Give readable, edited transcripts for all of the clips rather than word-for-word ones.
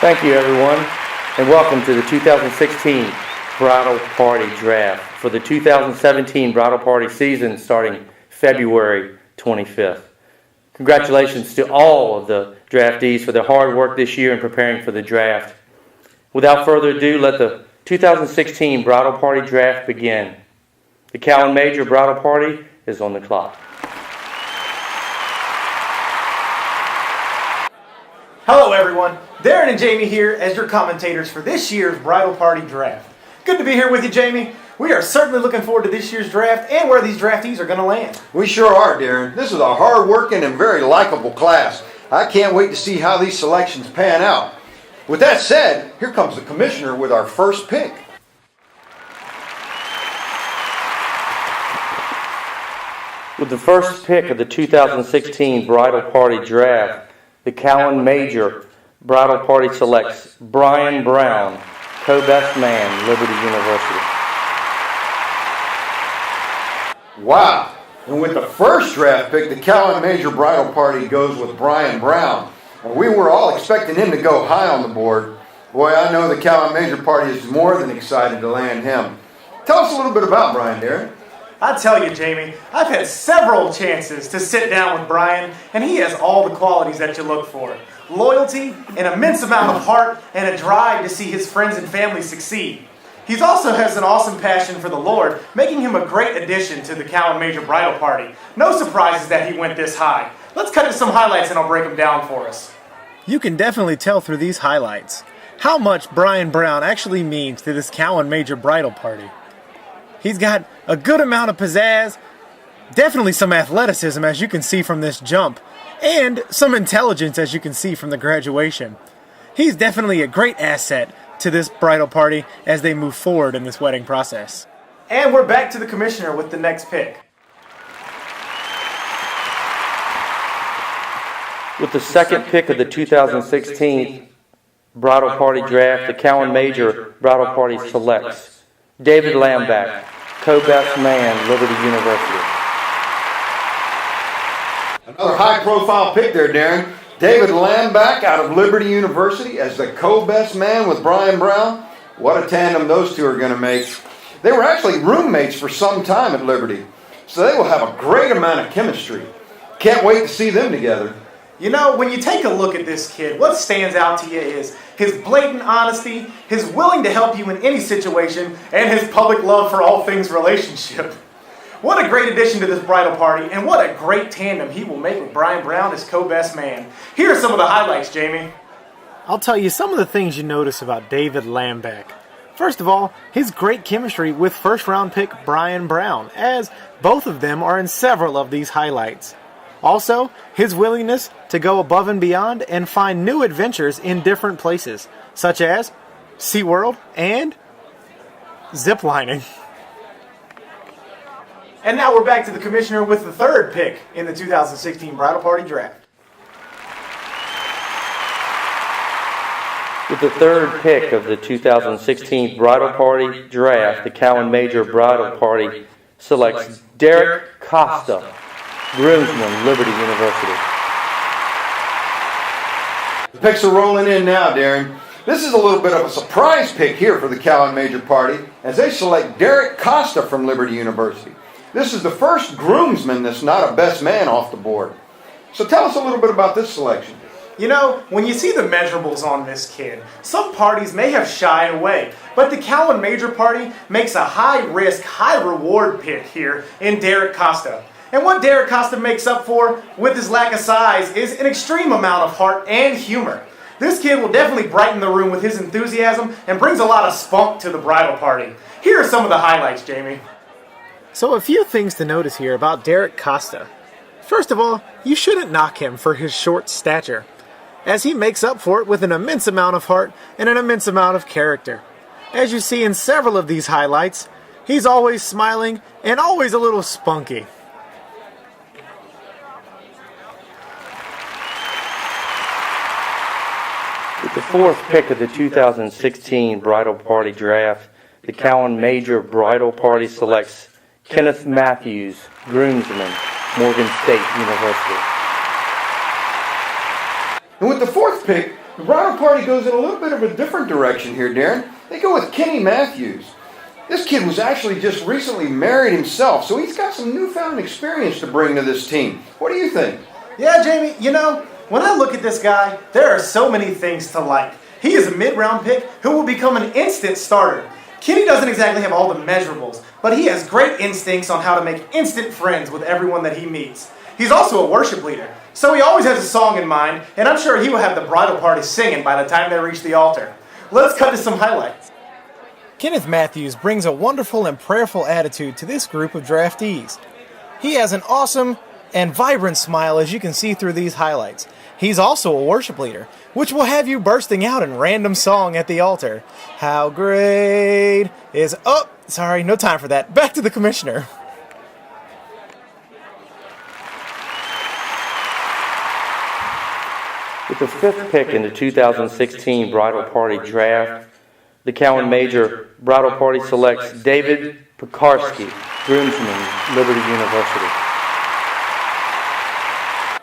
Thank you, everyone, and welcome to the 2016 Bridal Party Draft for the 2017 Bridal Party season starting February 25th. Congratulations to all of the draftees for their hard work this year in preparing for the draft. Without further ado, let the 2016 Bridal Party Draft begin. The Cowan Major Bridal Party is on the clock. Hello everyone, Darren and Jamie here as your commentators for this year's Bridal Party Draft. Good to be here with you, Jamie. We are certainly looking forward to this year's draft and where these draftees are going to land. We sure are, Darren. This is a hard-working and very likable class. I can't wait to see how these selections pan out. With that said, here comes the commissioner with our first pick. With the first pick of the 2016 Bridal Party Draft, the Cowan Major Bridal Party selects Brian Brown, co-best man, Liberty University. Wow! And with the first draft pick, the Cowan Major Bridal Party goes with Brian Brown. Well, we were all expecting him to go high on the board. Boy, I know the Cowan Major Party is more than excited to land him. Tell us a little bit about Brian, Darren. I tell you, Jamie, I've had several chances to sit down with Brian, and he has all the qualities that you look for. Loyalty, an immense amount of heart, and a drive to see his friends and family succeed. He also has an awesome passion for the Lord, making him a great addition to the Cowan Major Bridal Party. No surprises that he went this high. Let's cut to some highlights and I'll break them down for us. You can definitely tell through these highlights how much Brian Brown actually means to this Cowan Major Bridal Party. He's got a good amount of pizzazz, definitely some athleticism as you can see from this jump, and some intelligence as you can see from the graduation. He's definitely a great asset to this bridal party as they move forward in this wedding process. And we're back to the commissioner with the next pick. With the second pick of the 2016 Bridal Party Draft, the Cowan Major Bridal Party selects David Lambach, co-best man, Liberty University. Another high-profile pick there, Darren. David Lambach out of Liberty University as the co-best man with Brian Brown. What a tandem those two are going to make. They were actually roommates for some time at Liberty, so they will have a great amount of chemistry. Can't wait to see them together. You know, when you take a look at this kid, what stands out to you is his blatant honesty, his willing to help you in any situation, and his public love for all things relationship. What a great addition to this bridal party, and what a great tandem he will make with Brian Brown as co-best man. Here are some of the highlights, Jamie. I'll tell you some of the things you notice about David Lambach. First of all, his great chemistry with first-round pick Brian Brown, as both of them are in several of these highlights. Also, his willingness to go above and beyond and find new adventures in different places, such as SeaWorld and ziplining. And now we're back to the commissioner with the third pick in the 2016 Bridal Party Draft. With the third pick of the 2016 Bridal Party Draft, the Cowan Major Bridal Party selects Derek Costa, groomsman, Liberty University. The picks are rolling in now, Darren. This is a little bit of a surprise pick here for the Cowan Major Party as they select Derek Costa from Liberty University. This is the first groomsman that's not a best man off the board. So tell us a little bit about this selection. You know, when you see the measurables on this kid, some parties may have shied away, but the Cowan Major Party makes a high-risk, high-reward pick here in Derek Costa. And what Derek Costa makes up for with his lack of size is an extreme amount of heart and humor. This kid will definitely brighten the room with his enthusiasm and brings a lot of spunk to the bridal party. Here are some of the highlights, Jamie. So a few things to notice here about Derek Costa. First of all, you shouldn't knock him for his short stature, as he makes up for it with an immense amount of heart and an immense amount of character. As you see in several of these highlights, he's always smiling and always a little spunky. With the fourth pick of the 2016 Bridal Party Draft, the Cowan Major Bridal Party selects Kenneth Matthews, groomsman, Morgan State University. And with the fourth pick, The bridal party goes in a little bit of a different direction here, Darren. They go with Kenny Matthews. This kid was actually just recently married himself, so he's got some newfound experience to bring to this team. What do you think? Yeah, Jamie, when I look at this guy, there are so many things to like. He is a mid-round pick who will become an instant starter. Kenny doesn't exactly have all the measurables, but he has great instincts on how to make instant friends with everyone that he meets. He's also a worship leader, so he always has a song in mind, and I'm sure he will have the bridal party singing by the time they reach the altar. Let's cut to some highlights. Kenneth Matthews brings a wonderful and prayerful attitude to this group of draftees. He has an awesome and vibrant smile, as you can see through these highlights. He's also a worship leader, which will have you bursting out in random song at the altar. How great is... Oh, sorry, no time for that. Back to the commissioner. With the fifth pick in the 2016 Bridal Party Draft, the Cowan Major Bridal Party selects David Pekarsky, groomsman, Liberty University.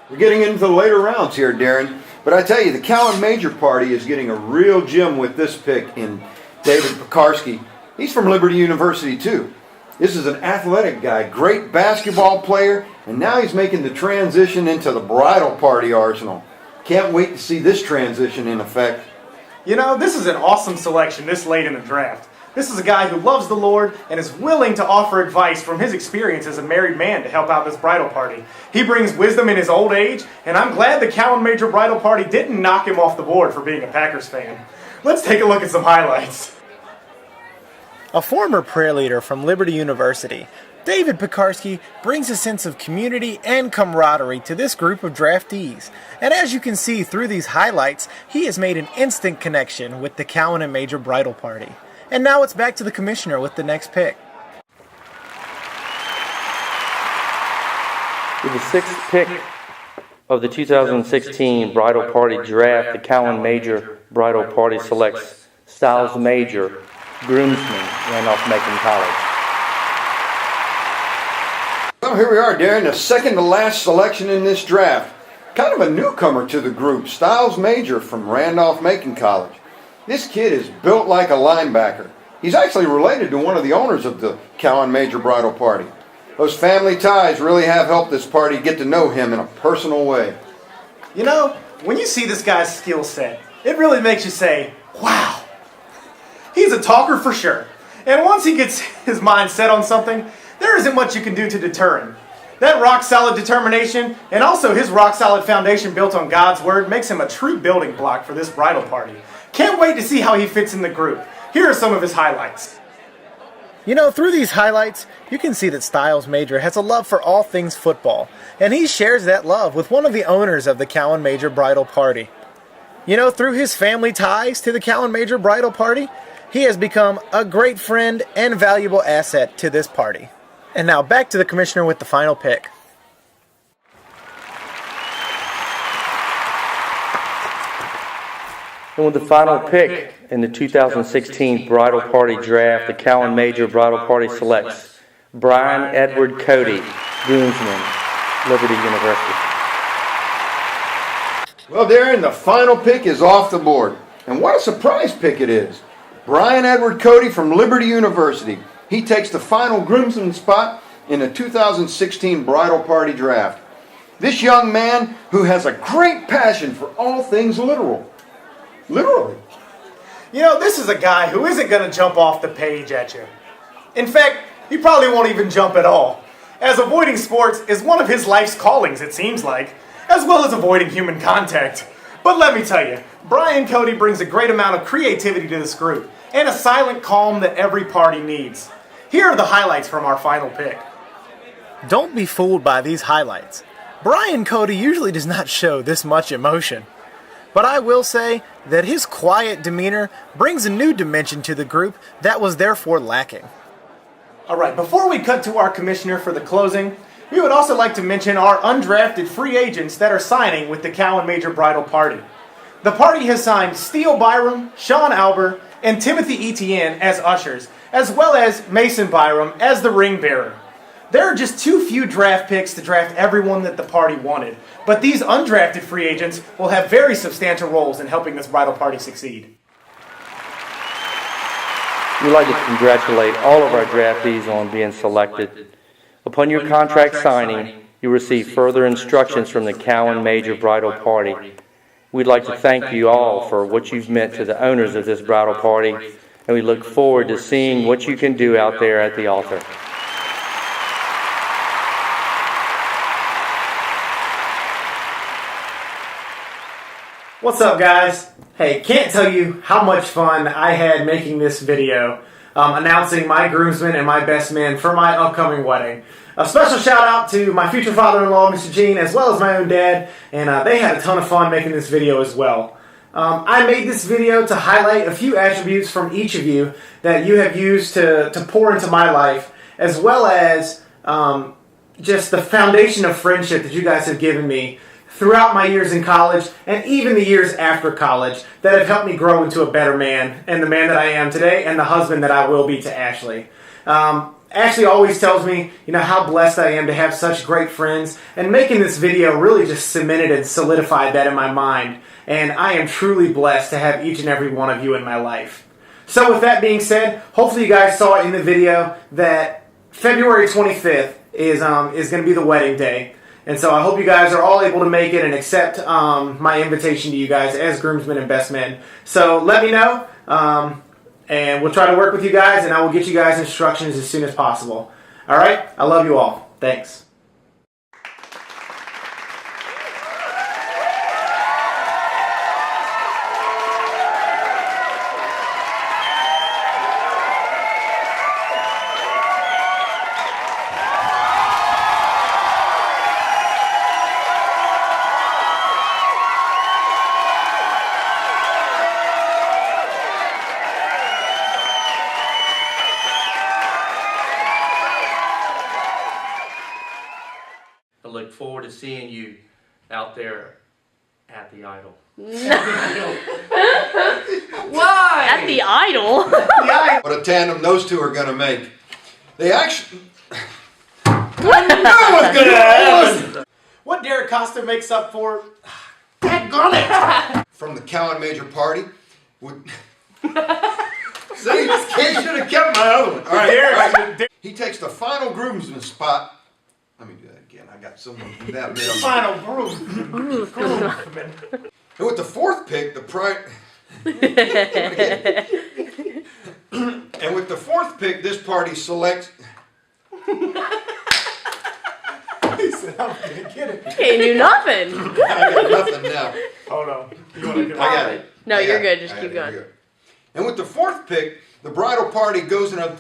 We're getting into the later rounds here, Darren. But I tell you, the Cowan Major Party is getting a real gem with this pick in David Pekarsky. He's from Liberty University, too. This is an athletic guy, great basketball player, and now he's making the transition into the bridal party arsenal. Can't wait to see this transition in effect. This is an awesome selection this late in the draft. This is a guy who loves the Lord and is willing to offer advice from his experience as a married man to help out this bridal party. He brings wisdom in his old age, and I'm glad the Cowan Major Bridal Party didn't knock him off the board for being a Packers fan. Let's take a look at some highlights. A former prayer leader from Liberty University, David Pekarsky brings a sense of community and camaraderie to this group of draftees. And as you can see through these highlights, he has made an instant connection with the Cowan and Major Bridal Party. And now it's back to the commissioner with the next pick. With the sixth pick of the 2016 Bridal Party Draft, the Cowan Major Bridal Party selects Styles Major, groomsman, Randolph-Macon College. Well, here we are, Darren, the second to last selection in this draft. Kind of a newcomer to the group, Styles Major from Randolph-Macon College. This kid is built like a linebacker. He's actually related to one of the owners of the Cowan Major Bridal Party. Those family ties really have helped this party get to know him in a personal way. When you see this guy's skill set, it really makes you say, wow. He's a talker for sure. And once he gets his mind set on something, there isn't much you can do to deter him. That rock-solid determination and also his rock-solid foundation built on God's Word makes him a true building block for this bridal party. Can't wait to see how he fits in the group. Here are some of his highlights. Through these highlights, you can see that Styles Major has a love for all things football, and he shares that love with one of the owners of the Cowan Major Bridal Party. Through his family ties to the Cowan Major Bridal Party, he has become a great friend and valuable asset to this party. And now back to the commissioner with the final pick. And with the final pick in the 2016 Bridal Party Draft, the Cowan Major Bridal Party selects Brian Edward Cody, groomsman, Liberty University. Well, Darren, the final pick is off the board. And what a surprise pick it is. Brian Edward Cody from Liberty University. He takes the final groomsman spot in the 2016 Bridal Party Draft. This young man who has a great passion for all things literal. Literally. This is a guy who isn't going to jump off the page at you. In fact, he probably won't even jump at all, as avoiding sports is one of his life's callings, it seems like, as well as avoiding human contact. But let me tell you, Brian Cody brings a great amount of creativity to this group, and a silent calm that every party needs. Here are the highlights from our final pick. Don't be fooled by these highlights. Brian Cody usually does not show this much emotion. But I will say that his quiet demeanor brings a new dimension to the group that was therefore lacking. All right, before we cut to our commissioner for the closing, we would also like to mention our undrafted free agents that are signing with the Cowan Major Bridal Party. The party has signed Steele Byram, Sean Albert, and Timothy Etienne as ushers, as well as Mason Byram as the ring bearer. There are just too few draft picks to draft everyone that the party wanted, but these undrafted free agents will have very substantial roles in helping this bridal party succeed. We'd like to congratulate all of our draftees on being selected. Upon your contract signing, you'll receive further instructions from the Cowan Major Bridal Party. We'd like to thank you all for what you've meant to the owners of this bridal party, and we look forward to seeing what you can do out there at the altar. What's up, guys? Hey, can't tell you how much fun I had making this video announcing my groomsmen and my best men for my upcoming wedding. A special shout out to my future father-in-law, Mr. Gene, as well as my own dad, and they had a ton of fun making this video as well. I made this video to highlight a few attributes from each of you that you have used to pour into my life, as well as just the foundation of friendship that you guys have given me throughout my years in college and even the years after college that have helped me grow into a better man and the man that I am today and the husband that I will be to Ashley. Ashley always tells me, how blessed I am to have such great friends, and making this video really just cemented and solidified that in my mind, and I am truly blessed to have each and every one of you in my life. So with that being said, hopefully you guys saw in the video that February 25th is going to be the wedding day. And so I hope you guys are all able to make it and accept my invitation to you guys as groomsmen and best men. So let me know, and we'll try to work with you guys, and I will get you guys instructions as soon as possible. All right? I love you all. Thanks. I look forward to seeing you out there at the Idol. Why? At the Idol? What a tandem those two are going to make. They actually... I knew it was going to happen! What Derek Costa makes up for... From the Cowan Major Party. Would... See, he should have kept my other one. All right. He takes the final groomsman spot. Let me do that again. I got someone from that bit. Final groomsman. And with the fourth pick, and with the fourth pick, this party selects. He said, I'm going to get it. You can't do nothing. I got nothing now. Hold on. You want to get I got it. No, I you're got good. it. Just I keep got it. going. And with the fourth pick, the bridal party goes in a.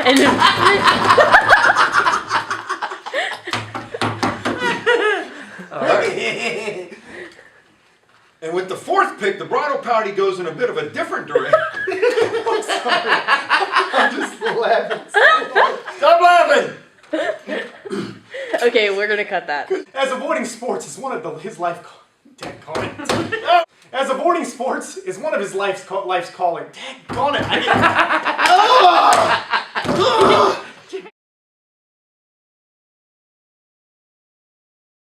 And And with the fourth pick, the bridal party goes in a bit of a different direction. I'm just laughing. Stop laughing! okay, we're gonna cut that. As avoiding sports is one of his life... Daggone it. As avoiding sports is one of his life's calling. Daggone it.